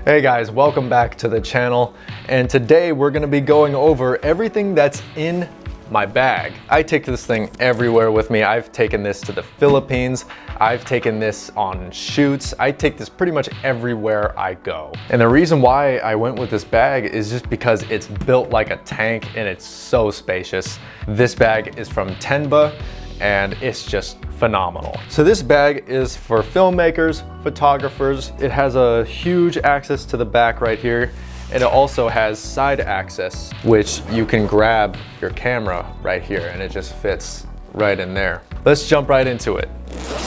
Hey guys, welcome back to the channel. And today we're gonna be going over everything that's in my bag. I take this thing everywhere with me. I've taken this to the Philippines. I've taken this on shoots. I take this pretty much everywhere I go. And the reason why I went with this bag is just because it's built like a tank and it's so spacious. This bag is from Tenba and it's just phenomenal. So this bag is for filmmakers, photographers. It has a huge access to the back right here. And it also has side access, which you can grab your camera right here and it just fits right in there. Let's jump right into it.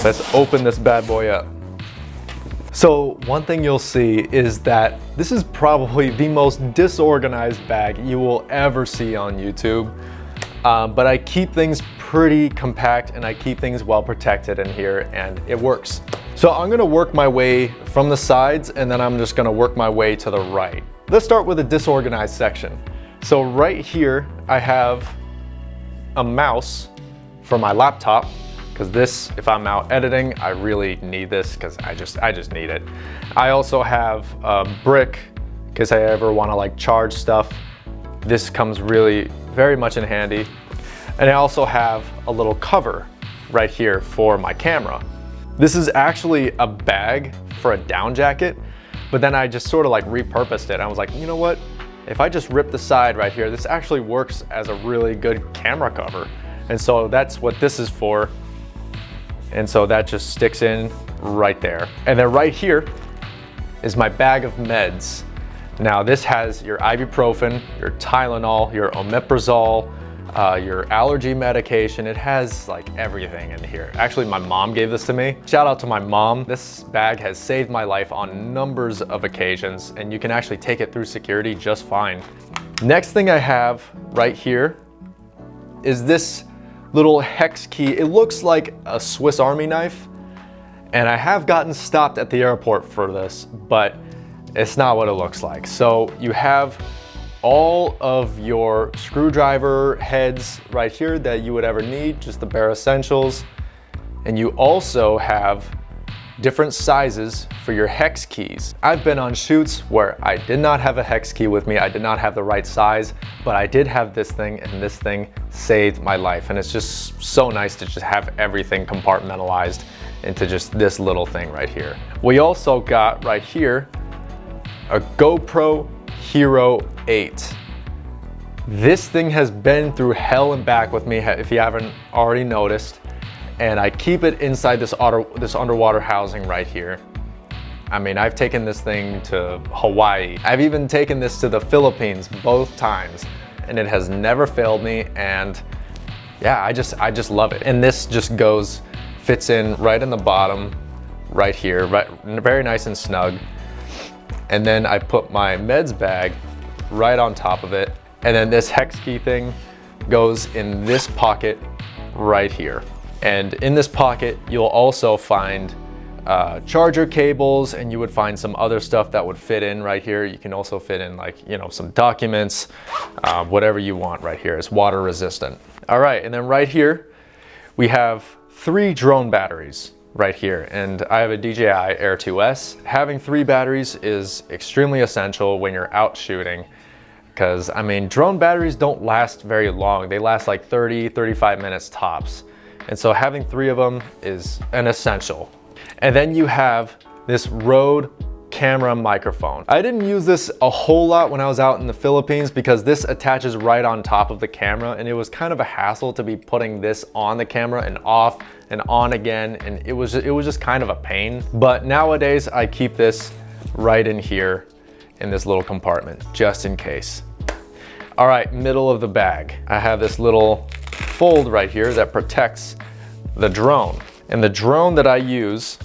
Let's open this bad boy up. So one thing you'll see is that this is probably the most disorganized bag you will ever see on YouTube. But I keep things pretty compact and I keep things well protected in here and it works. So I'm gonna work my way from the sides and then I'm just gonna work my way to the right. Let's start with a disorganized section. So right here, I have a mouse for my laptop, because this, if I'm out editing, I really need this because I just need it. I also have a brick, in case I ever want to like charge stuff. This comes really very much in handy. And I also have a little cover right here for my camera. This is actually a bag for a down jacket, but then I just sort of like repurposed it. I was like, you know what? If I just rip the side right here, this actually works as a really good camera cover. And so that's what this is for. And so that just sticks in right there. And then right here is my bag of meds. Now this has your ibuprofen, your Tylenol, your omeprazole, your allergy medication. It has like everything in here. Actually, my mom gave this to me. Shout out to my mom. This bag has saved my life on numbers of occasions and you can actually take it through security just fine. Next thing I have right here is this little hex key. It looks like a Swiss Army knife and I have gotten stopped at the airport for this, but it's not what it looks like. So you have all of your screwdriver heads right here that you would ever need, just the bare essentials. And you also have different sizes for your hex keys. I've been on shoots where I did not have a hex key with me. I did not have the right size, but I did have this thing and this thing saved my life. And it's just so nice to just have everything compartmentalized into just this little thing right here. We also got right here a GoPro Hero 8. This thing has been through hell and back with me if you haven't already noticed. And I keep it inside this underwater housing right here. I mean, I've taken this thing to Hawaii. I've even taken this to the Philippines both times and it has never failed me. And yeah, I just love it. And this just fits in right in the bottom right here, right, very nice and snug. And then I put my meds bag right on top of it. And then this hex key thing goes in this pocket right here. And in this pocket, you'll also find charger cables and you would find some other stuff that would fit in right here. You can also fit in like, you know, some documents, whatever you want right here. It's water resistant. All right, and then right here, we have 3 drone batteries right here. And I have a DJI Air 2S. Having 3 batteries is extremely essential when you're out shooting because I mean, drone batteries don't last very long. They last like 30, 35 minutes tops. And so having 3 of them is an essential. And then you have this Rode camera microphone. I didn't use this a whole lot when I was out in the Philippines because this attaches right on top of the camera and it was kind of a hassle to be putting this on the camera and off and on again, and it was just kind of a pain. But nowadays I keep this right in here in this little compartment just in case. All right, middle of the bag. I have this little fold right here that protects the drone. And the drone that I use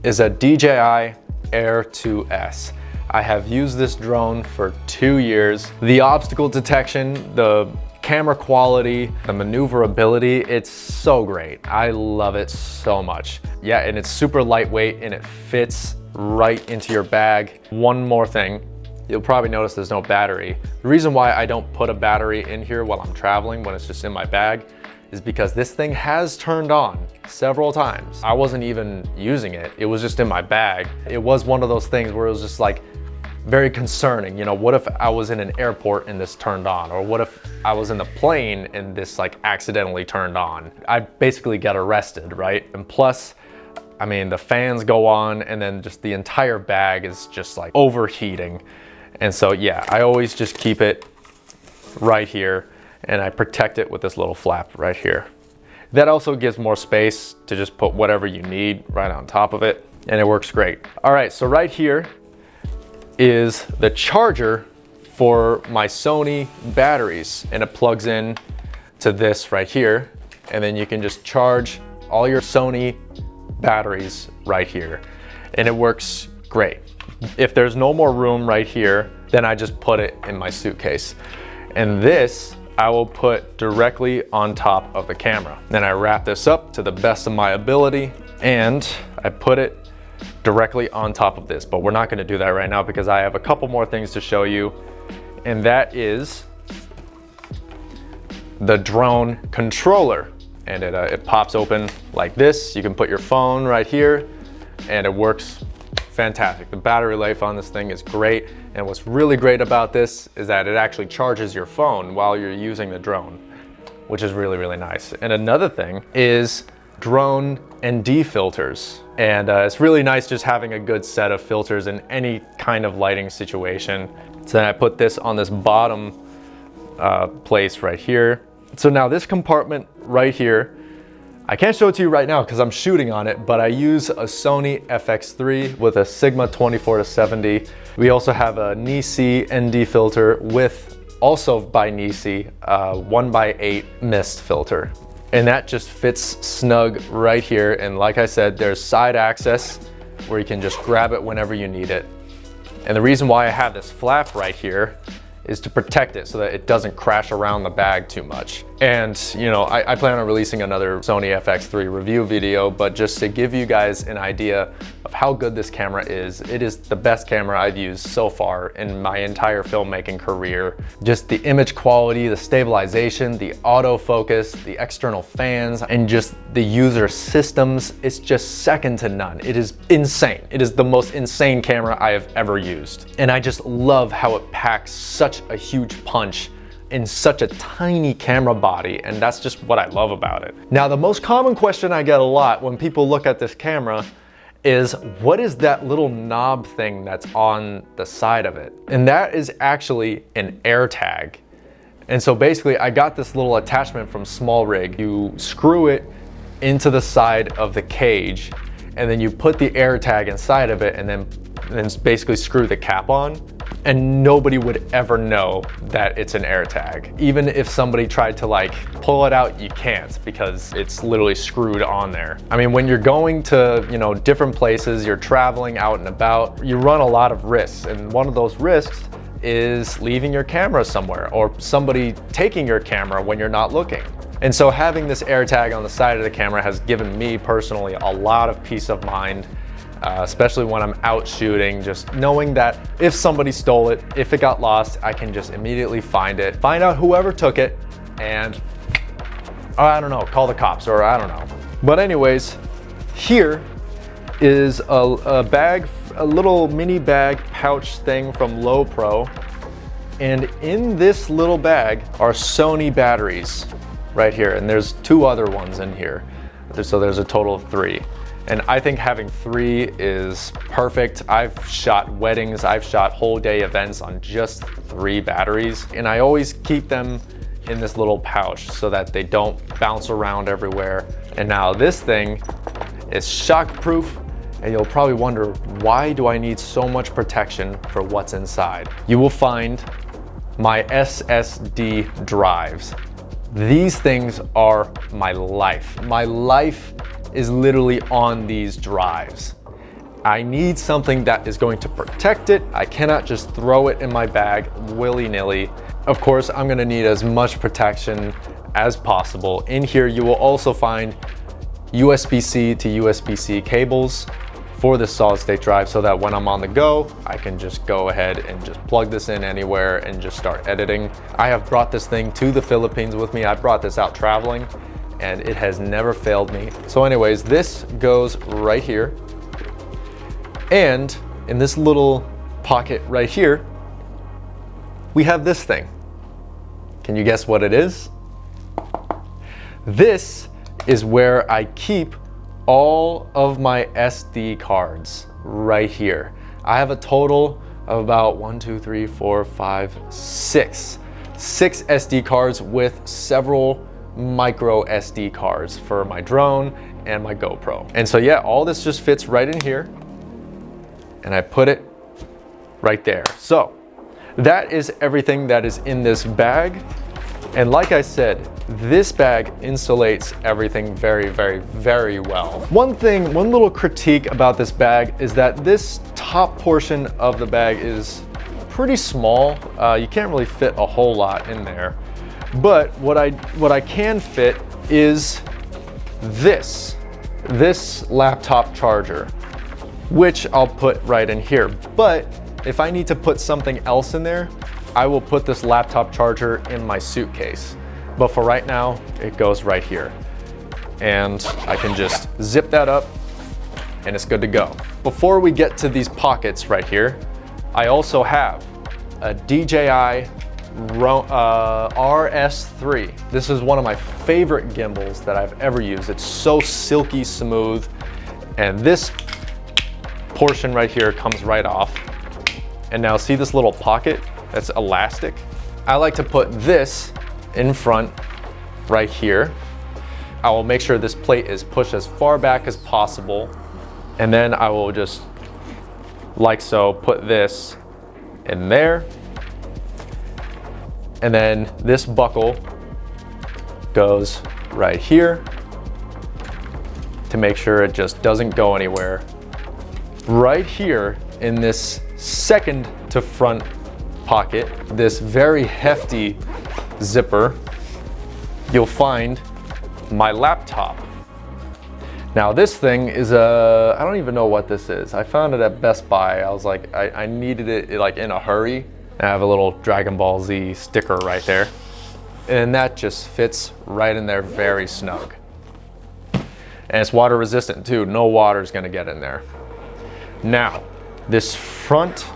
is a DJI Air 2S. I have used this drone for 2 years. The obstacle detection, the camera quality, the maneuverability, it's so great. I love it so much. Yeah, and it's super lightweight and it fits right into your bag. One more thing, you'll probably notice there's no battery. The reason why I don't put a battery in here while I'm traveling when it's just in my bag is because this thing has turned on several times. I wasn't even using it. It was just in my bag. It was one of those things where it was just like very concerning. You know, what if I was in an airport and this turned on? Or what if I was in the plane and this like accidentally turned on? I basically get arrested, right? And plus, I mean, the fans go on and then just the entire bag is just like overheating. And so yeah, I always just keep it right here and I protect it with this little flap right here. That also gives more space to just put whatever you need right on top of it, and it works great. All right, so right here is the charger for my Sony batteries, and it plugs in to this right here, and then you can just charge all your Sony batteries right here, and it works great. If there's no more room right here, then I just put it in my suitcase. And this I will put directly on top of the camera. Then I wrap this up to the best of my ability and I put it directly on top of this, but we're not gonna do that right now because I have a couple more things to show you, and that is the drone controller. And it pops open like this. You can put your phone right here and it works fantastic. The battery life on this thing is great. And what's really great about this is that it actually charges your phone while you're using the drone, which is really, really nice. And another thing is drone ND filters. And it's really nice just having a good set of filters in any kind of lighting situation. So then I put this on this bottom place right here. So now this compartment right here, I can't show it to you right now because I'm shooting on it, but I use a Sony FX3 with a Sigma 24-70. We also have a Nisi ND filter with, also by Nisi, 1x8 mist filter. And that just fits snug right here. And like I said, there's side access where you can just grab it whenever you need it. And the reason why I have this flap right here is to protect it so that it doesn't crash around the bag too much. And you know, I plan on releasing another Sony FX3 review video, but just to give you guys an idea of how good this camera is, it is the best camera I've used so far in my entire filmmaking career. Just the image quality, the stabilization, the autofocus, the external fans, and just the user systems, it's just second to none. It is insane. It is the most insane camera I have ever used. And I just love how it packs such a huge punch in such a tiny camera body, and that's just what I love about it. Now, the most common question I get a lot when people look at this camera is, what is that little knob thing that's on the side of it? And that is actually an air tag. And so basically I got this little attachment from Small Rig. You screw it into the side of the cage, and then you put the air tag inside of it, and then basically screw the cap on, and nobody would ever know that it's an air tag. Even if somebody tried to like pull it out, you can't, because it's literally screwed on there. I mean, when you're going to, you know, different places, you're traveling out and about, you run a lot of risks, and one of those risks is leaving your camera somewhere or somebody taking your camera when you're not looking. And so having this air tag on the side of the camera has given me personally a lot of peace of mind, especially when I'm out shooting, just knowing that if somebody stole it, if it got lost, I can just immediately find it, find out whoever took it, and I don't know, call the cops, or I don't know. But anyways, here is a bag, a little mini bag pouch thing from GoPro. And in this little bag are Sony batteries right here. And there's two other ones in here. So there's a total of 3. And I think having 3 is perfect. I've shot weddings, I've shot whole day events on just 3 batteries. And I always keep them in this little pouch so that they don't bounce around everywhere. And now this thing is shock-proof, and you'll probably wonder, why do I need so much protection for what's inside? You will find my SSD drives. These things are my life. My life is literally on these drives. I need something that is going to protect it. I cannot just throw it in my bag willy-nilly. Of course, I'm gonna need as much protection as possible. In here, you will also find USB-C to USB-C cables for this solid-state drive, so that when I'm on the go, I can just go ahead and just plug this in anywhere and just start editing. I have brought this thing to the Philippines with me. I brought this out traveling, and it has never failed me. So anyways, this goes right here. And in this little pocket right here, we have this thing. Can you guess what it is? This is where I keep all of my SD cards right here. I have a total of about 6 SD cards with several micro SD cards for my drone and my GoPro. And so yeah, all this just fits right in here, and I put it right there. So that is everything that is in this bag. And like I said, this bag insulates everything very, very, very well. One little critique about this bag is that this top portion of the bag is pretty small. You can't really fit a whole lot in there. But what I can fit is this laptop charger, which I'll put right in here. But if I need to put something else in there, I will put this laptop charger in my suitcase. But for right now, it goes right here. And I can just zip that up and it's good to go. Before we get to these pockets right here, I also have a DJI RS3. This is one of my favorite gimbals that I've ever used. It's so silky smooth. And this portion right here comes right off. And now see this little pocket that's elastic? I like to put this in front right here. I will make sure this plate is pushed as far back as possible. And then I will just, like so, put this in there. And then this buckle goes right here to make sure it just doesn't go anywhere. Right here in this second to front pocket, this very hefty zipper, you'll find my laptop. Now this thing is I don't even know what this is. I found it at Best Buy. I was like, I needed it like in a hurry. I have a little Dragon Ball Z sticker right there. And that just fits right in there very snug. And it's water resistant too. No water's gonna get in there. Now, this front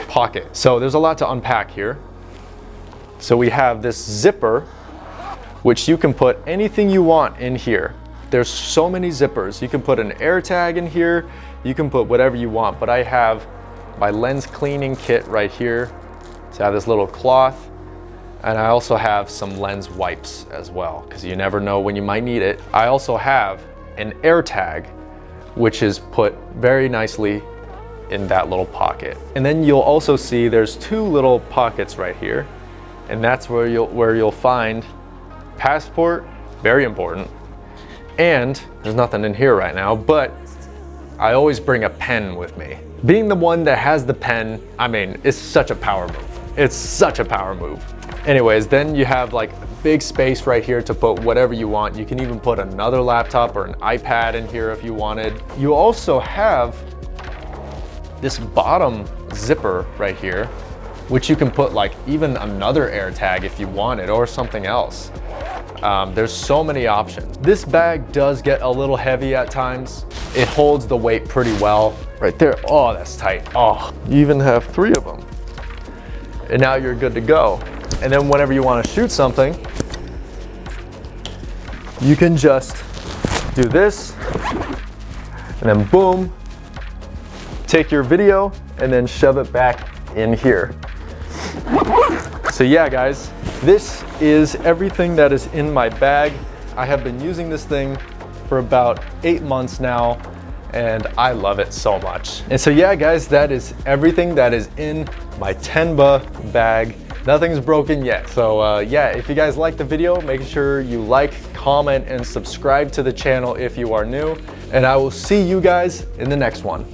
pocket. So there's a lot to unpack here. So we have this zipper, which you can put anything you want in here. There's so many zippers. You can put an air tag in here. You can put whatever you want, but I have my lens cleaning kit right here. So I have this little cloth, and I also have some lens wipes as well, because you never know when you might need it. I also have an air tag, which is put very nicely in that little pocket. And then you'll also see there's two little pockets right here, and that's where you'll find passport, very important. And there's nothing in here right now, but I always bring a pen with me. Being the one that has the pen, I mean, it's such a power move. It's such a power move. Anyways, then you have like a big space right here to put whatever you want. You can even put another laptop or an iPad in here if you wanted. You also have this bottom zipper right here, which you can put like even another air tag if you wanted, or something else. There's so many options. This bag does get a little heavy at times. It holds the weight pretty well. Right there, oh, that's tight. Oh, you even have 3 of them. And now you're good to go. And then whenever you want to shoot something, you can just do this, and then boom, take your video and then shove it back in here. So yeah, guys, this is everything that is in my bag. I have been using this thing for about 8 months now, and I love it so much. And so yeah, guys, that is everything that is in my Tenba bag. Nothing's broken yet. So yeah, if you guys like the video, make sure you like, comment, and subscribe to the channel if you are new. And I will see you guys in the next one.